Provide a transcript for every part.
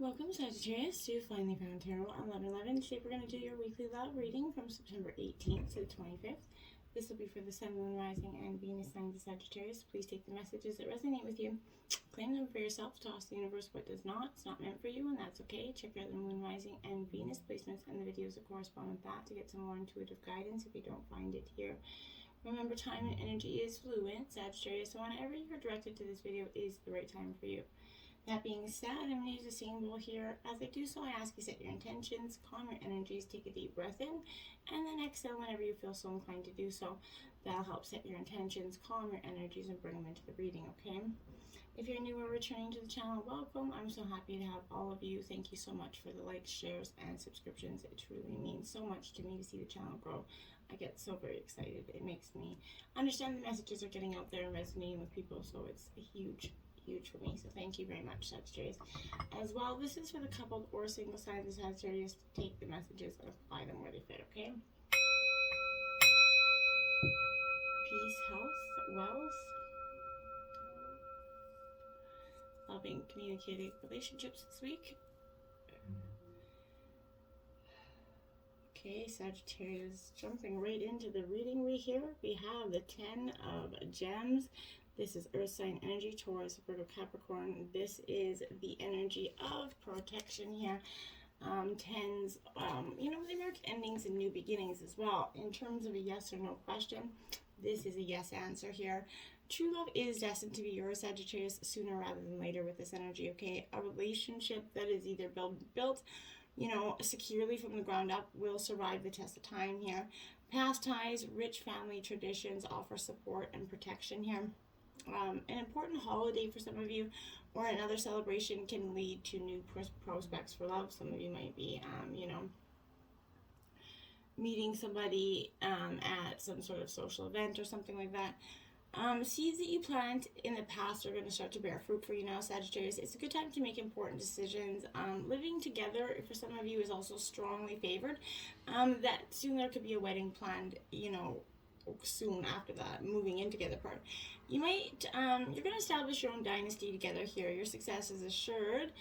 Welcome, Sagittarius, to Finally Found Tarot on 11/11. Today we're going to do your weekly love reading from September 18th to the 25th. This will be for the Sun, Moon, Rising, and Venus signs of Sagittarius. Please take the messages that resonate with you. Claim them for yourself. Toss the universe what does not. It's not meant for you, and that's okay. Check out the Moon, Rising, and Venus placements and the videos that correspond with that to get some more intuitive guidance if you don't find it here. Remember, time and energy is fluid, Sagittarius, so whenever you're directed to this video is the right time for you. That being said, I'm going to use a symbol here. As I do so, I ask you set your intentions, calm your energies, take a deep breath in, and then exhale whenever you feel so inclined to do so. That'll help set your intentions, calm your energies, and bring them into the reading, okay? If you're new or returning to the channel, welcome. I'm so happy to have all of you. Thank you so much for the likes, shares, and subscriptions. It truly means so much to me to see the channel grow. I get so very excited. It makes me understand the messages are getting out there and resonating with people, so it's a huge for me, so thank you very much, Sagittarius. As well, this is for the coupled or single signs of Sagittarius. Take the messages and apply them where they fit, okay? Peace, health, wealth, loving, communicating relationships this week. Okay, Sagittarius, jumping right into the reading we have the 10 of Gems. This is Earth sign energy, Taurus, Virgo, Capricorn. This is the energy of protection here. Tens, they mark endings and new beginnings as well. In terms of a yes or no question, this is a yes answer here. True love is destined to be yours, Sagittarius, sooner rather than later with this energy, okay? A relationship that is either built securely from the ground up will survive the test of time here. Past ties, rich family traditions offer support and protection here. An important holiday for some of you or another celebration can lead to new prospects for love. Some of you might be, meeting somebody at some sort of social event or something like that. Seeds that you plant in the past are going to start to bear fruit for you now, Sagittarius. It's a good time to make important decisions. Living together, for some of you, is also strongly favored. That soon there could be a wedding planned, soon after that moving in together part. You might you're going to establish your own dynasty together here. Your success is assured.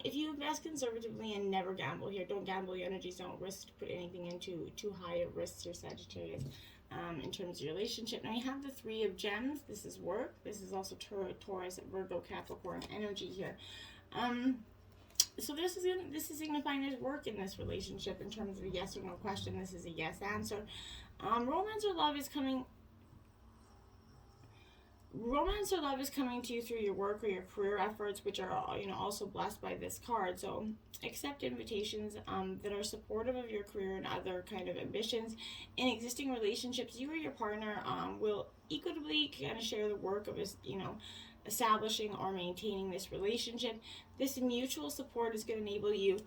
If you invest conservatively and never gamble here, don't gamble your energies, don't risk to put anything into too high a risk here, Sagittarius. In terms of your relationship, now you have the 3 of Gems. This is work. This is also Taurus, Virgo, Capricorn energy here. So this is signifying there's work in this relationship. In terms of a yes or no question, this is a yes answer. Romance or love is coming to you through your work or your career efforts, which are also blessed by this card. So accept invitations that are supportive of your career and other kind of ambitions. In existing relationships, you or your partner will equitably kind of share the work of establishing or maintaining this relationship. This mutual support is going to enable you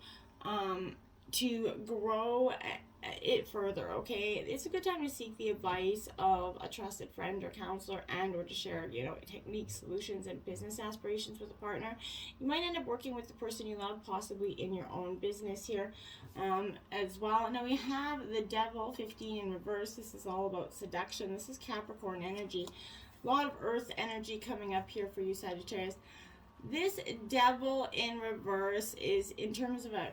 to grow it further, okay? It's a good time to seek the advice of a trusted friend or counselor or to share, techniques, solutions, and business aspirations with a partner. You might end up working with the person you love, possibly in your own business here as well. Now we have the Devil, 15 in reverse. This is all about seduction. This is Capricorn energy. A lot of Earth energy coming up here for you, Sagittarius. This Devil in reverse is, in terms of a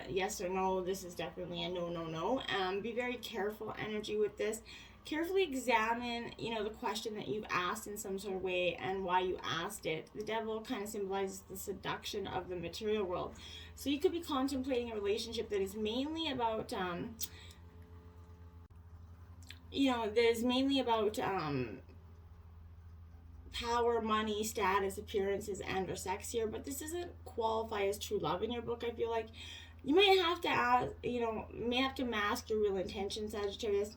yes or no, this is definitely a no. Be very careful energy with this. Carefully examine, the question that you've asked in some sort of way and why you asked it. The Devil kind of symbolizes the seduction of the material world. So you could be contemplating a relationship that is mainly about, power, money, status, appearances, and or sex here, but this doesn't qualify as true love in your book. I feel like you might have to mask your real intentions, Sagittarius.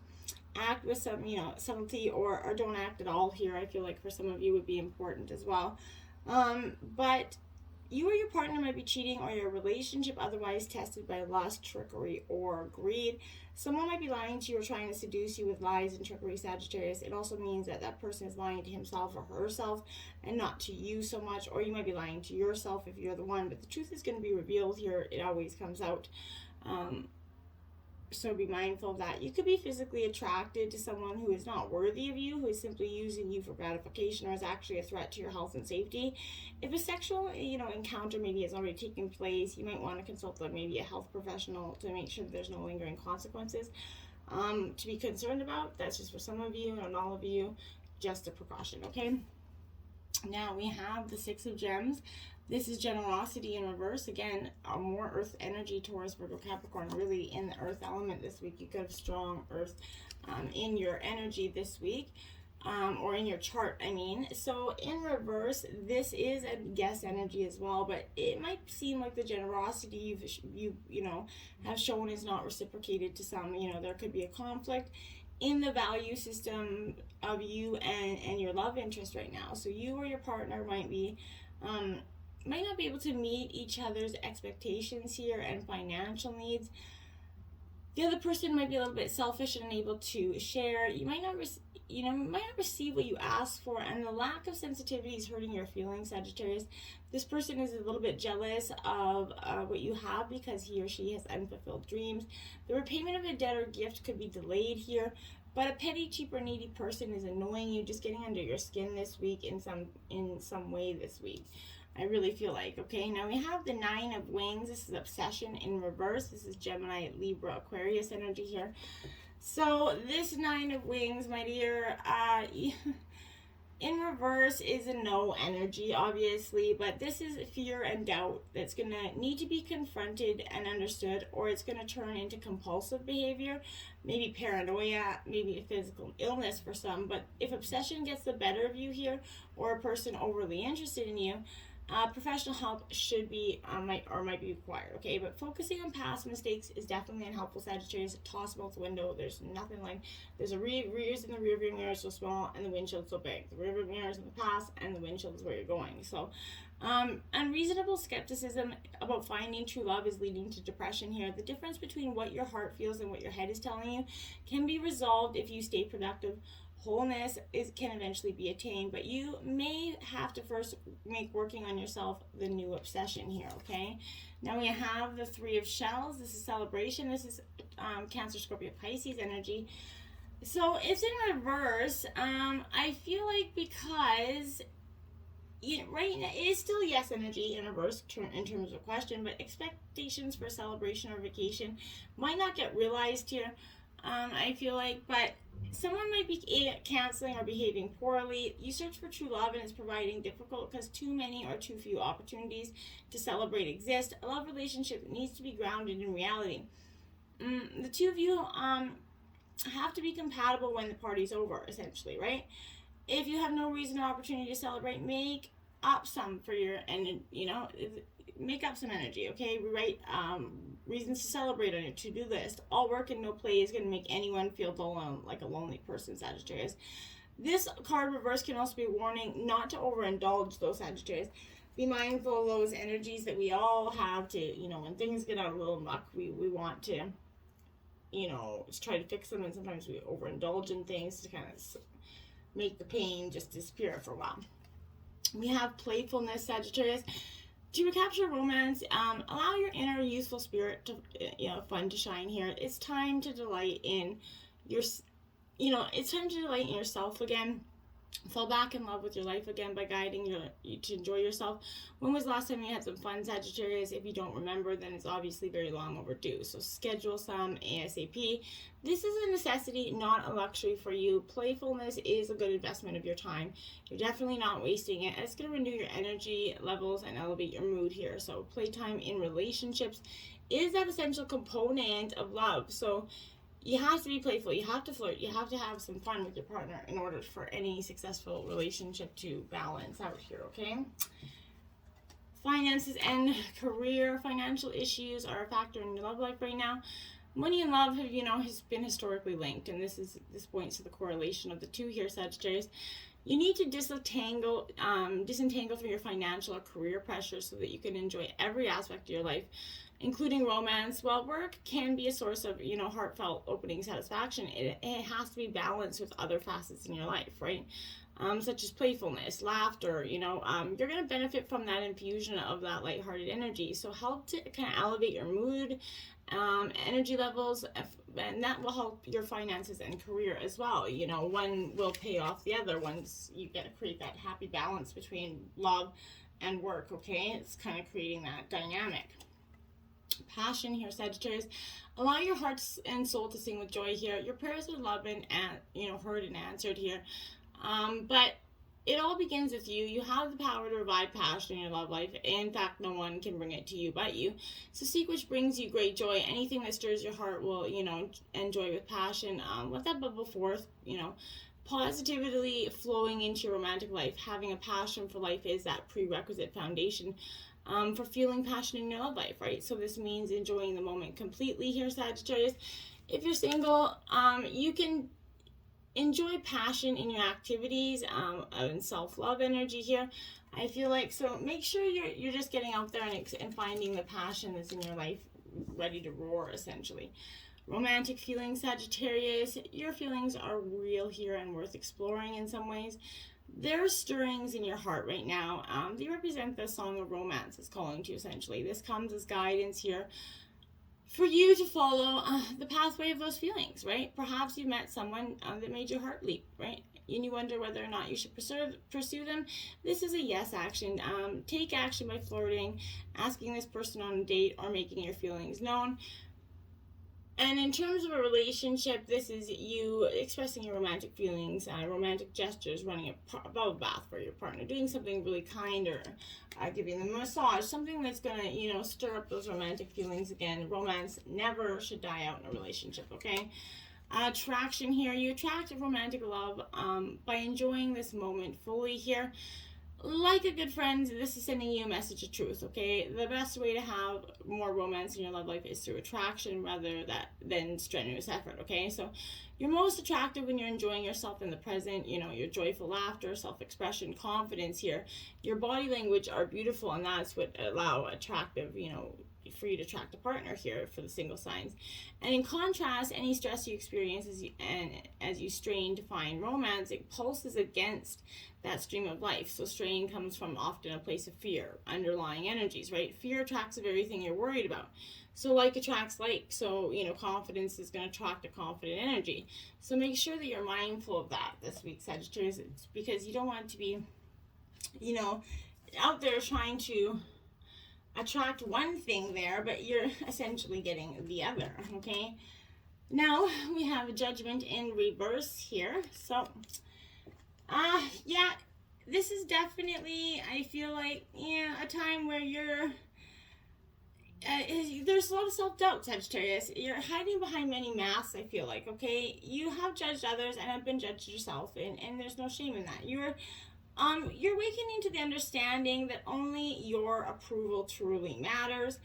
Act with some, subtlety or don't act at all here. I feel like for some of you would be important as well. But you or your partner might be cheating or your relationship otherwise tested by lust, trickery, or greed. Someone might be lying to you or trying to seduce you with lies and trickery, Sagittarius. It also means that that person is lying to himself or herself and not to you so much, or you might be lying to yourself if you're the one, but the truth is going to be revealed here. It always comes out. So be mindful of that. You could be physically attracted to someone who is not worthy of you, who is simply using you for gratification, or is actually a threat to your health and safety. If a sexual, encounter maybe has already taken place, you might want to consult maybe a health professional to make sure that there's no lingering consequences to be concerned about. That's just for some of you, not all of you, just a precaution, okay? Now we have the Six of Gems. This is generosity in reverse. Again, more earth energy, Taurus, Virgo, Capricorn, really in the earth element this week. You could have strong earth in your energy this week, or in your chart, I mean. So in reverse, this is a guest energy as well, but it might seem like the generosity you have shown is not reciprocated to some. There could be a conflict in the value system of you and your love interest right now. So you or your partner might not be able to meet each other's expectations here and financial needs. The other person might be a little bit selfish and unable to share. You might not receive what you ask for, and the lack of sensitivity is hurting your feelings, Sagittarius. This person is a little bit jealous of what you have because he or she has unfulfilled dreams. The repayment of a debt or gift could be delayed here, but a petty, cheap, or needy person is annoying you, just getting under your skin this week in some way this week. I really feel like, okay? Now we have the Nine of Wings. This is obsession in reverse. This is Gemini, Libra, Aquarius energy here. So this Nine of Wings, my dear, in reverse is a no energy, obviously, but this is fear and doubt that's going to need to be confronted and understood, or it's going to turn into compulsive behavior, maybe paranoia, maybe a physical illness for some. But if obsession gets the better of you here, or a person overly interested in you, professional help should be might be required, okay? But focusing on past mistakes is definitely unhelpful, Sagittarius. Toss them out the window. There's nothing like, there's a rears in the rearview mirror so small and the windshield so big. The rearview mirror is in the past and the windshield is where you're going. So unreasonable skepticism about finding true love is leading to depression here. The difference between what your heart feels and what your head is telling you can be resolved if you stay productive. Wholeness can eventually be attained, but you may have to first make working on yourself the new obsession here, okay? Now we have the Three of Shells. This is celebration. This is Cancer, Scorpio, Pisces energy. So it's in reverse. I feel like because right now it is still yes energy in reverse in terms of question, but expectations for celebration or vacation might not get realized here. I feel like, but someone might be canceling or behaving poorly. You search for true love and it's providing difficult because too many or too few opportunities to celebrate exist. A love relationship needs to be grounded in reality. The two of you have to be compatible when the party's over, essentially, right? If you have no reason or opportunity to celebrate, make up some for your, and make up some energy, okay? Write reasons to celebrate on your to-do list. All work and no play is going to make anyone feel dull, like a lonely person, Sagittarius. This card reverse can also be a warning not to overindulge, though, Sagittarius. Be mindful of those energies that we all have to, when things get out of a little muck, we want to, try to fix them, and sometimes we overindulge in things to kind of make the pain just disappear for a while. We have playfulness, Sagittarius. To recapture romance, allow your inner youthful spirit to, fun to shine here. It's time to delight in yourself again. Fall back in love with your life again by guiding you to enjoy yourself. When was the last time you had some fun, Sagittarius? If you don't remember, then it's obviously very long overdue. So schedule some ASAP. This is a necessity, not a luxury for you. Playfulness is a good investment of your time. You're definitely not wasting it. It's going to renew your energy levels and elevate your mood here. So playtime in relationships is that essential component of love. So you have to be playful, you have to flirt, you have to have some fun with your partner in order for any successful relationship to balance out here, okay? Finances and career. Financial issues are a factor in your love life right now. Money and love have, has been historically linked, and this points to the correlation of the two here, Sagittarius. You need to disentangle from your financial or career pressure so that you can enjoy every aspect of your life, including romance. While work can be a source of, heartfelt opening satisfaction, it has to be balanced with other facets in your life, right? such as playfulness, laughter, you're going to benefit from that infusion of that lighthearted energy. So help to kind of elevate your mood, energy levels, and that will help your finances and career as well. One will pay off the other once you get to create that happy balance between love and work, okay? It's kind of creating that dynamic. Passion here, Sagittarius. Allow your heart and soul to sing with joy here. Your prayers are loved and heard and answered here. But it all begins with you. You have the power to revive passion in your love life. In fact, no one can bring it to you but you. So seek which brings you great joy. Anything that stirs your heart will, enjoy with passion. Let that bubble forth, positively flowing into your romantic life. Having a passion for life is that prerequisite foundation for feeling passion in your love life, right? So this means enjoying the moment completely here, Sagittarius. If you're single, you can enjoy passion in your activities and self-love energy here, I feel like. So make sure you're just getting out there and finding the passion that's in your life ready to roar, essentially. Romantic feelings, Sagittarius. Your feelings are real here and worth exploring in some ways. There are stirrings in your heart right now. They represent the song of romance is calling to you, essentially. This comes as guidance here for you to follow the pathway of those feelings, right? Perhaps you met someone that made your heart leap, right? And you wonder whether or not you should pursue them. This is a yes action. Take action by flirting, asking this person on a date, or making your feelings known. And in terms of a relationship, this is you expressing your romantic feelings, romantic gestures, running a bubble bath for your partner, doing something really kind, or giving them a massage, something that's going to, stir up those romantic feelings again. Romance never should die out in a relationship, okay? Attraction here. You attract romantic love by enjoying this moment fully here. Like a good friend, this is sending you a message of truth, okay? The best way to have more romance in your love life is through attraction rather than strenuous effort, okay? So you're most attractive when you're enjoying yourself in the present, your joyful laughter, self-expression, confidence here. Your body language are beautiful, and that's what allow attractive, for you to attract a partner here for the single signs. And in contrast, any stress you experience as you strain to find romance, it pulses against that stream of life. So strain comes from often a place of fear, underlying energies, right? Fear attracts the very thing you're worried about. So like attracts like. So, confidence is going to attract a confident energy. So make sure that you're mindful of that this week, Sagittarius. It's because you don't want to be, out there trying to attract one thing there, but you're essentially getting the other, okay? Now we have Judgment in reverse here. So yeah, this is definitely, I feel like, a time where you're there's a lot of self-doubt, Sagittarius. You're hiding behind many masks, I feel like, okay? You have judged others and have been judged yourself, and there's no shame in that. You're awakening to the understanding that only your approval truly matters.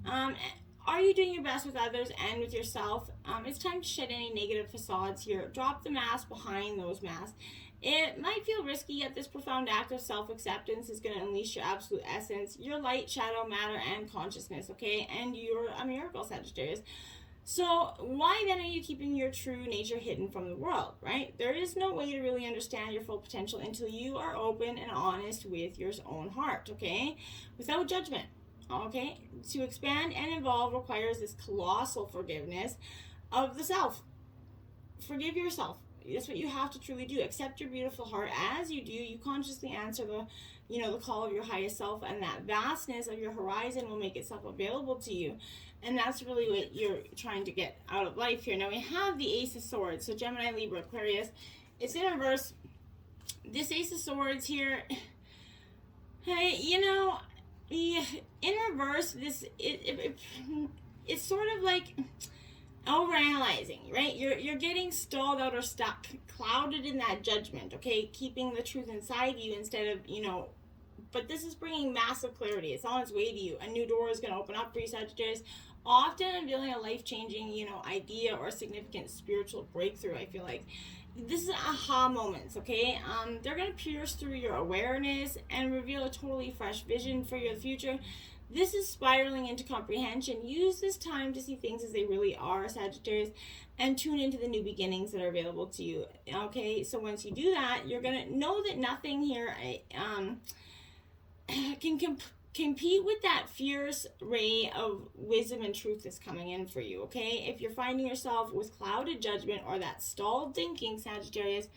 Are you doing your best with others and with yourself? It's time to shed any negative facades here. Drop the mask behind those masks. It might feel risky, yet this profound act of self-acceptance is going to unleash your absolute essence, your light, shadow, matter, and consciousness, okay? And you're a miracle, Sagittarius. So why then are you keeping your true nature hidden from the world, right? There is no way to really understand your full potential until you are open and honest with your own heart, okay? Without judgment, okay? To expand and evolve requires this colossal forgiveness of the self. Forgive yourself. That's what you have to truly do. Accept your beautiful heart as you do. You consciously answer the call of your highest self, and that vastness of your horizon will make itself available to you. And that's really what you're trying to get out of life here. Now we have the Ace of Swords. So Gemini, Libra, Aquarius. It's in reverse. This Ace of Swords here, hey, in reverse, it's sort of like overanalyzing, right? You're getting stalled out or stuck, clouded in that judgment, okay? Keeping the truth inside you instead of, but this is bringing massive clarity. It's on its way to you. A new door is going to open up for you, Sagittarius, often unveiling a life-changing, idea or significant spiritual breakthrough, I feel like. This is aha moments, okay? They're going to pierce through your awareness and reveal a totally fresh vision for your future. This is spiraling into comprehension. Use this time to see things as they really are, Sagittarius, and tune into the new beginnings that are available to you. Okay, so once you do that, you're going to know that nothing here can compete with that fierce ray of wisdom and truth that's coming in for you. Okay, if you're finding yourself with clouded judgment or that stalled thinking, Sagittarius,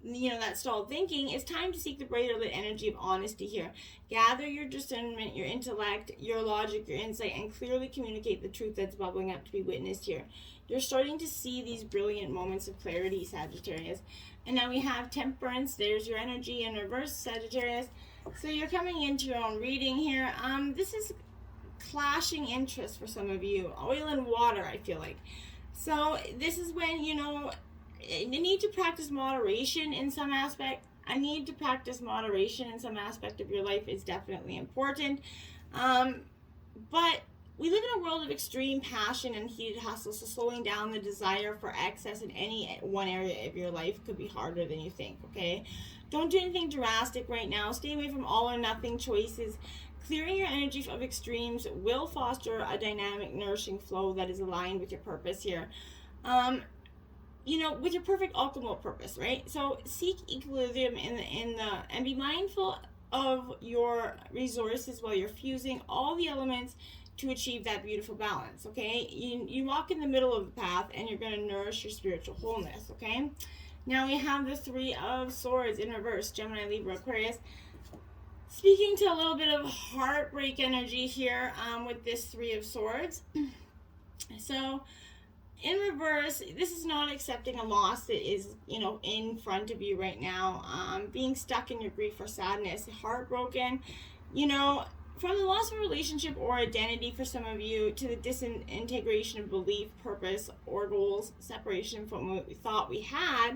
that stalled thinking, it's time to seek the brighter lit energy of honesty here. Gather your discernment, your intellect, your logic, your insight, and clearly communicate the truth that's bubbling up to be witnessed here. You're starting to see these brilliant moments of clarity, Sagittarius. And now we have Temperance. There's your energy in reverse, Sagittarius. So you're coming into your own reading here. This is clashing interests for some of you. Oil and water, I feel like. So this is when, you need to practice moderation in some aspect. I need to practice moderation in some aspect of your life is definitely important. But we live in a world of extreme passion and heated hustle, so slowing down the desire for excess in any one area of your life could be harder than you think, okay? Don't do anything drastic right now. Stay away from all or nothing choices. Clearing your energy of extremes will foster a dynamic, nourishing flow that is aligned with your purpose here. With your perfect optimal purpose, right? So seek equilibrium and be mindful of your resources while you're fusing all the elements to achieve that beautiful balance, okay? You walk in the middle of the path and you're going to nourish your spiritual wholeness, okay? Now we have the Three of Swords in reverse, Gemini, Libra, Aquarius. Speaking to a little bit of heartbreak energy here with this Three of Swords. So in reverse, this is not accepting a loss that is, in front of you right now. Being stuck in your grief or sadness, heartbroken, from the loss of a relationship or identity for some of you to the disintegration of belief, purpose, or goals, separation from what we thought we had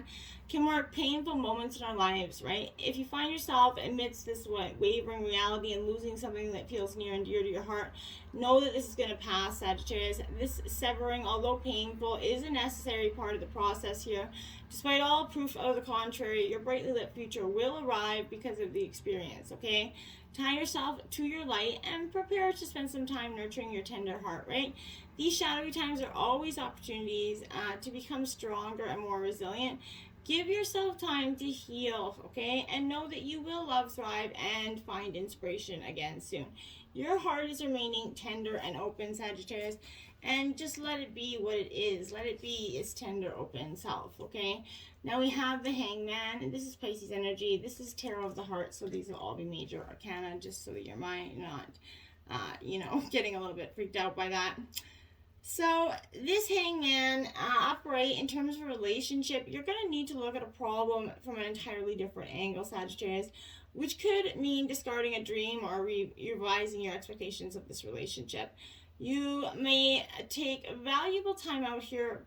can mark painful moments in our lives, right? If you find yourself amidst this wavering reality and losing something that feels near and dear to your heart, know that this is going to pass, Sagittarius. This severing, although painful, is a necessary part of the process here. Despite all proof of the contrary, your brightly lit future will arrive because of the experience, okay? Tie yourself to your light and prepare to spend some time nurturing your tender heart, right? These shadowy times are always opportunities to become stronger and more resilient. Give yourself time to heal, okay? And know that you will love, thrive, and find inspiration again soon. Your heart is remaining tender and open, Sagittarius, and just let it be what it is. Let it be its tender, open self, okay? Now we have the Hangman, and this is Pisces energy. This is Tarot of the Heart, so these will all be major arcana, just so that your mind not, getting a little bit freaked out by that. So this Hangman, upright in terms of a relationship, you're going to need to look at a problem from an entirely different angle, Sagittarius, which could mean discarding a dream or revising your expectations of this relationship. You may take valuable time out here,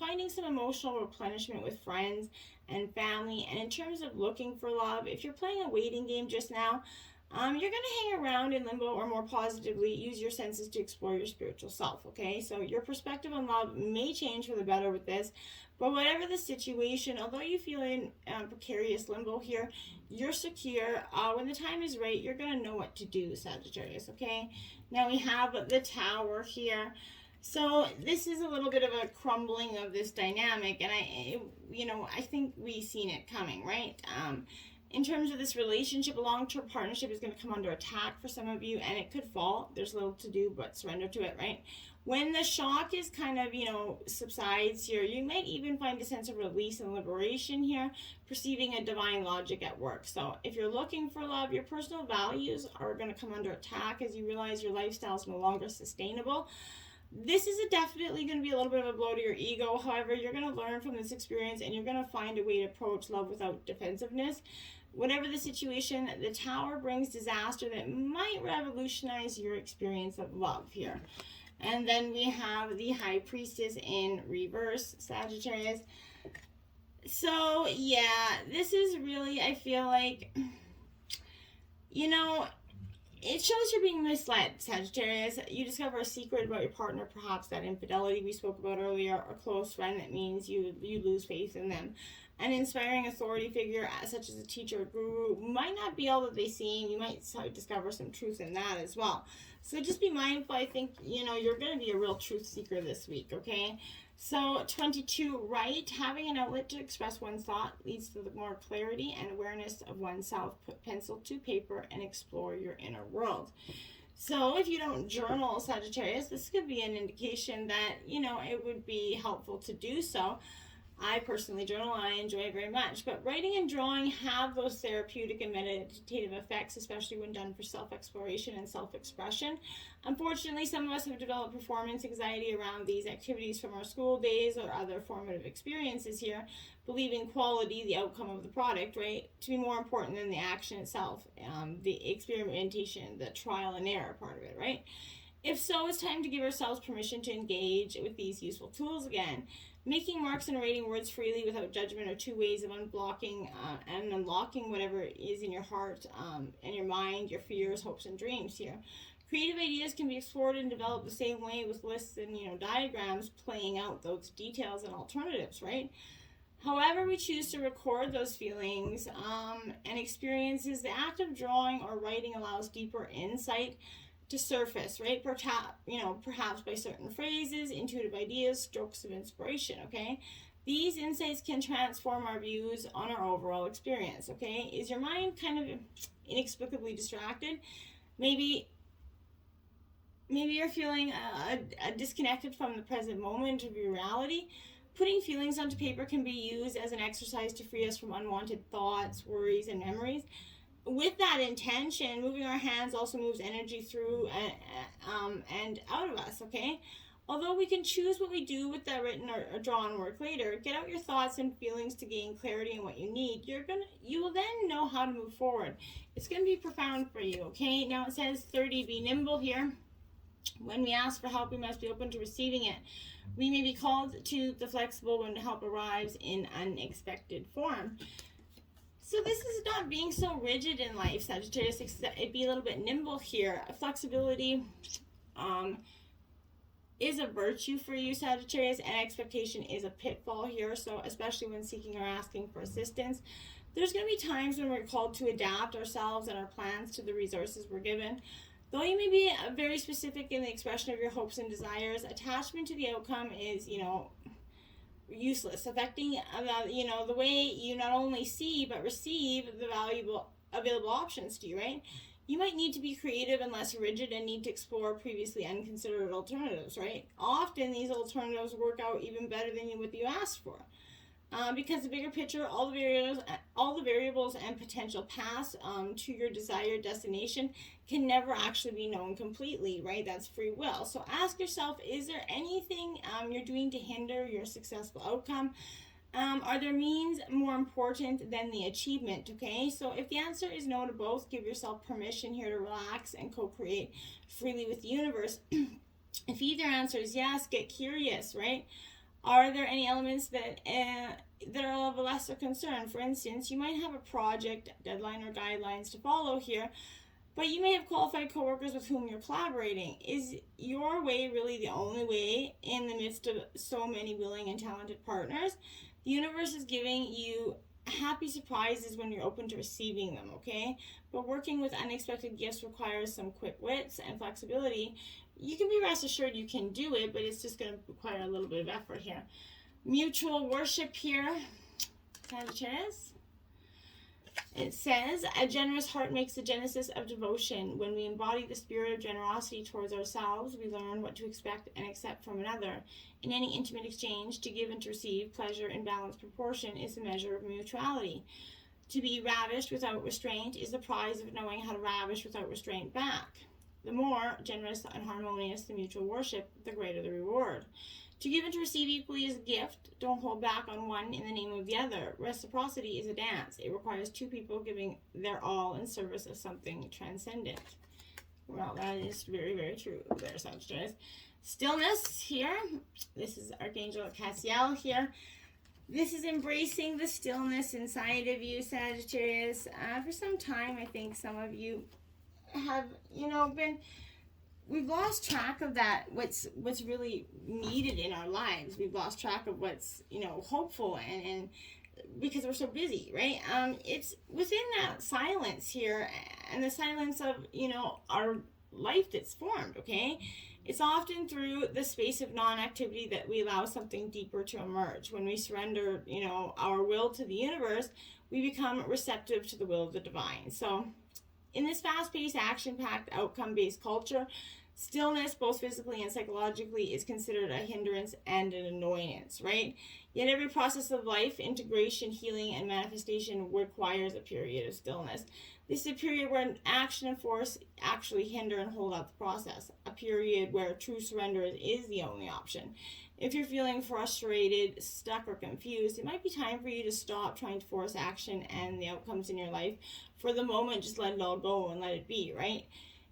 finding some emotional replenishment with friends and family. And in terms of looking for love, if you're playing a waiting game just now, you're going to hang around in limbo, or more positively, use your senses to explore your spiritual self, okay? So your perspective on love may change for the better with this, but whatever the situation, although you feel in precarious limbo here, you're secure. When the time is right, you're going to know what to do, Sagittarius, okay? Now we have the Tower here. So this is a little bit of a crumbling of this dynamic, and I think we've seen it coming, right? In terms of this relationship, a long-term partnership is going to come under attack for some of you, and it could fall. There's little to do but surrender to it, right? When the shock is kind of, subsides here, you might even find a sense of release and liberation here, perceiving a divine logic at work. So if you're looking for love, your personal values are going to come under attack as you realize your lifestyle is no longer sustainable. This is definitely going to be a little bit of a blow to your ego. However, you're going to learn from this experience, and you're going to find a way to approach love without defensiveness. Whatever the situation, the Tower brings disaster that might revolutionize your experience of love here. And then we have the High Priestess in reverse, Sagittarius. So, yeah, this is really, I feel like, it shows you're being misled, Sagittarius. You discover a secret about your partner, perhaps that infidelity we spoke about earlier, or a close friend that means you lose faith in them. An inspiring authority figure, such as a teacher or guru, might not be all that they seem. You might discover some truth in that as well. So just be mindful. I think, you're going to be a real truth seeker this week, okay? So 22, right? Having an outlet to express one's thought leads to more clarity and awareness of oneself. Put pencil to paper and explore your inner world. So if you don't journal, Sagittarius, this could be an indication that, it would be helpful to do so. I personally journal. I enjoy it very much. But writing and drawing have those therapeutic and meditative effects, especially when done for self-exploration and self-expression. Unfortunately, some of us have developed performance anxiety around these activities from our school days or other formative experiences here, believing quality, the outcome of the product, right, to be more important than the action itself, the experimentation, the trial and error part of it, right? If so, it's time to give ourselves permission to engage with these useful tools again. Making marks and writing words freely without judgment are two ways of unblocking and unlocking whatever is in your heart and your mind, your fears, hopes, and dreams here. Creative ideas can be explored and developed the same way with lists and diagrams, playing out those details and alternatives, right? However we choose to record those feelings and experiences, the act of drawing or writing allows deeper insight to surface, right? Perhaps by certain phrases, intuitive ideas, strokes of inspiration, okay? These insights can transform our views on our overall experience, okay? Is your mind kind of inexplicably distracted? Maybe you're feeling disconnected from the present moment of your reality. Putting feelings onto paper can be used as an exercise to free us from unwanted thoughts, worries, and memories. With that intention, moving our hands also moves energy through and out of us, okay? Although we can choose what we do with that written or drawn work later, get out your thoughts and feelings to gain clarity in what you need. You will then know how to move forward. It's going to be profound for you, okay? Now it says 30, be nimble here. When we ask for help, we must be open to receiving it. We may be called to the flexible when help arrives in unexpected form. So this is not being so rigid in life, Sagittarius. It'd be a little bit nimble here. Flexibility is a virtue for you, Sagittarius, and expectation is a pitfall here. So especially when seeking or asking for assistance, there's going to be times when we're called to adapt ourselves and our plans to the resources we're given. Though you may be very specific in the expression of your hopes and desires, attachment to the outcome is, useless, affecting, the way you not only see but receive the available options to you, right? You might need to be creative and less rigid and need to explore previously unconsidered alternatives, right? Often these alternatives work out even better than what you asked for. Because the bigger picture, all the variables and potential paths to your desired destination can never actually be known completely, right? That's free will. So ask yourself, is there anything you're doing to hinder your successful outcome? Are there means more important than the achievement, okay? So if the answer is no to both, give yourself permission here to relax and co-create freely with the universe. If either answer is yes, get curious, right? Are there any elements that are of a lesser concern? For instance, you might have a project deadline or guidelines to follow here, but you may have qualified coworkers with whom you're collaborating. Is your way really the only way in the midst of so many willing and talented partners? The universe is giving you happy surprises when you're open to receiving them, okay? But working with unexpected gifts requires some quick wits and flexibility. You can be rest assured you can do it, but it's just going to require a little bit of effort here. Mutual worship here, Sagittarius. It says, a generous heart makes the genesis of devotion. When we embody the spirit of generosity towards ourselves, we learn what to expect and accept from another. In any intimate exchange, to give and to receive, pleasure in balanced proportion is the measure of mutuality. To be ravished without restraint is the prize of knowing how to ravish without restraint back. The more generous and harmonious the mutual worship, the greater the reward. To give and to receive equally is a gift. Don't hold back on one in the name of the other. Reciprocity is a dance. It requires two people giving their all in service of something transcendent. Well, that is very, very true there, Sagittarius. Stillness here. This is Archangel Cassiel here. This is embracing the stillness inside of you, Sagittarius. For some time, I think some of you have, we've lost track of that, what's really needed in our lives. We've lost track of what's, hopeful and because we're so busy, right? It's within that silence here, and the silence of, our life that's formed, okay? It's often through the space of non-activity that we allow something deeper to emerge. When we surrender, our will to the universe, we become receptive to the will of the divine. So in this fast-paced, action-packed, outcome-based culture, stillness, both physically and psychologically, is considered a hindrance and an annoyance, right? Yet every process of life, integration, healing, and manifestation requires a period of stillness. This is a period where action and force actually hinder and hold up the process. A period where true surrender is the only option. If you're feeling frustrated, stuck, or confused, it might be time for you to stop trying to force action and the outcomes in your life. For the moment, just let it all go and let it be, right?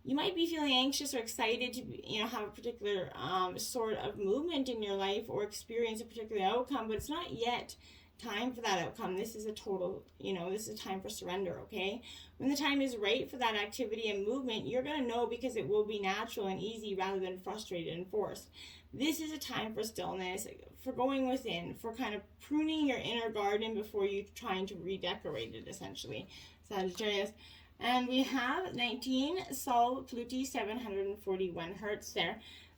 You might be feeling anxious or excited to, have a particular sort of movement in your life or experience a particular outcome, but it's not yet time for that outcome. This is a total, this is a time for surrender, okay? When the time is right for that activity and movement, you're going to know because it will be natural and easy rather than frustrated and forced. This is a time for stillness, for going within, for kind of pruning your inner garden before you trying to redecorate it, essentially, Sagittarius. And we have 19 Sol Pluti 741 Hertz there.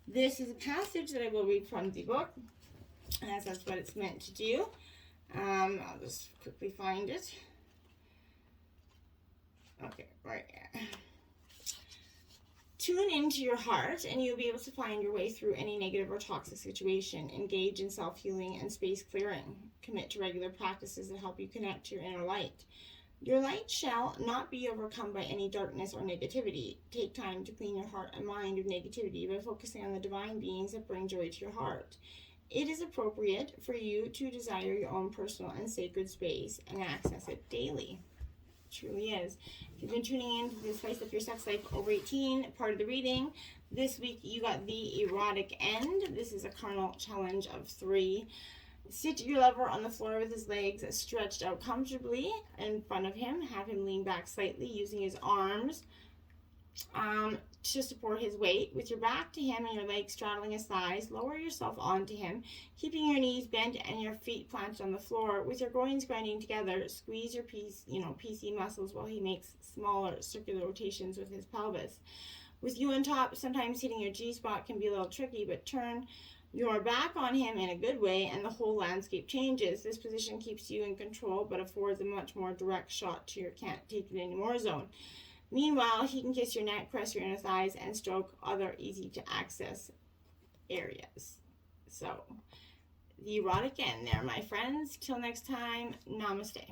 This is a passage that I will read from the book, as that's what it's meant to do. I'll just quickly find it. Okay, right here. Tune into your heart and you'll be able to find your way through any negative or toxic situation. Engage in self-healing and space clearing. Commit to regular practices that help you connect to your inner light. Your light shall not be overcome by any darkness or negativity. Take time to clean your heart and mind of negativity by focusing on the divine beings that bring joy to your heart. It is appropriate for you to desire your own personal and sacred space and access it daily. It truly is. If you've been tuning in to the Spice Up Your Sex Life over 18 part of the reading, this week you got the erotic end. This is a carnal challenge of 3. Sit your lover on the floor with his legs stretched out comfortably in front of him. Have him lean back slightly using his arms to support his weight. With your back to him and your legs straddling his thighs, lower yourself onto him, keeping your knees bent and your feet planted on the floor. With your groins grinding together, squeeze your PC muscles while he makes smaller circular rotations with his pelvis. With you on top, sometimes hitting your G-spot can be a little tricky, but turn your back on him in a good way and the whole landscape changes. This position keeps you in control but affords a much more direct shot to your can't take it anymore zone. Meanwhile, he can kiss your neck, press your inner thighs, and stroke other easy to access areas. So, the erotic end there, my friends. Till next time, namaste.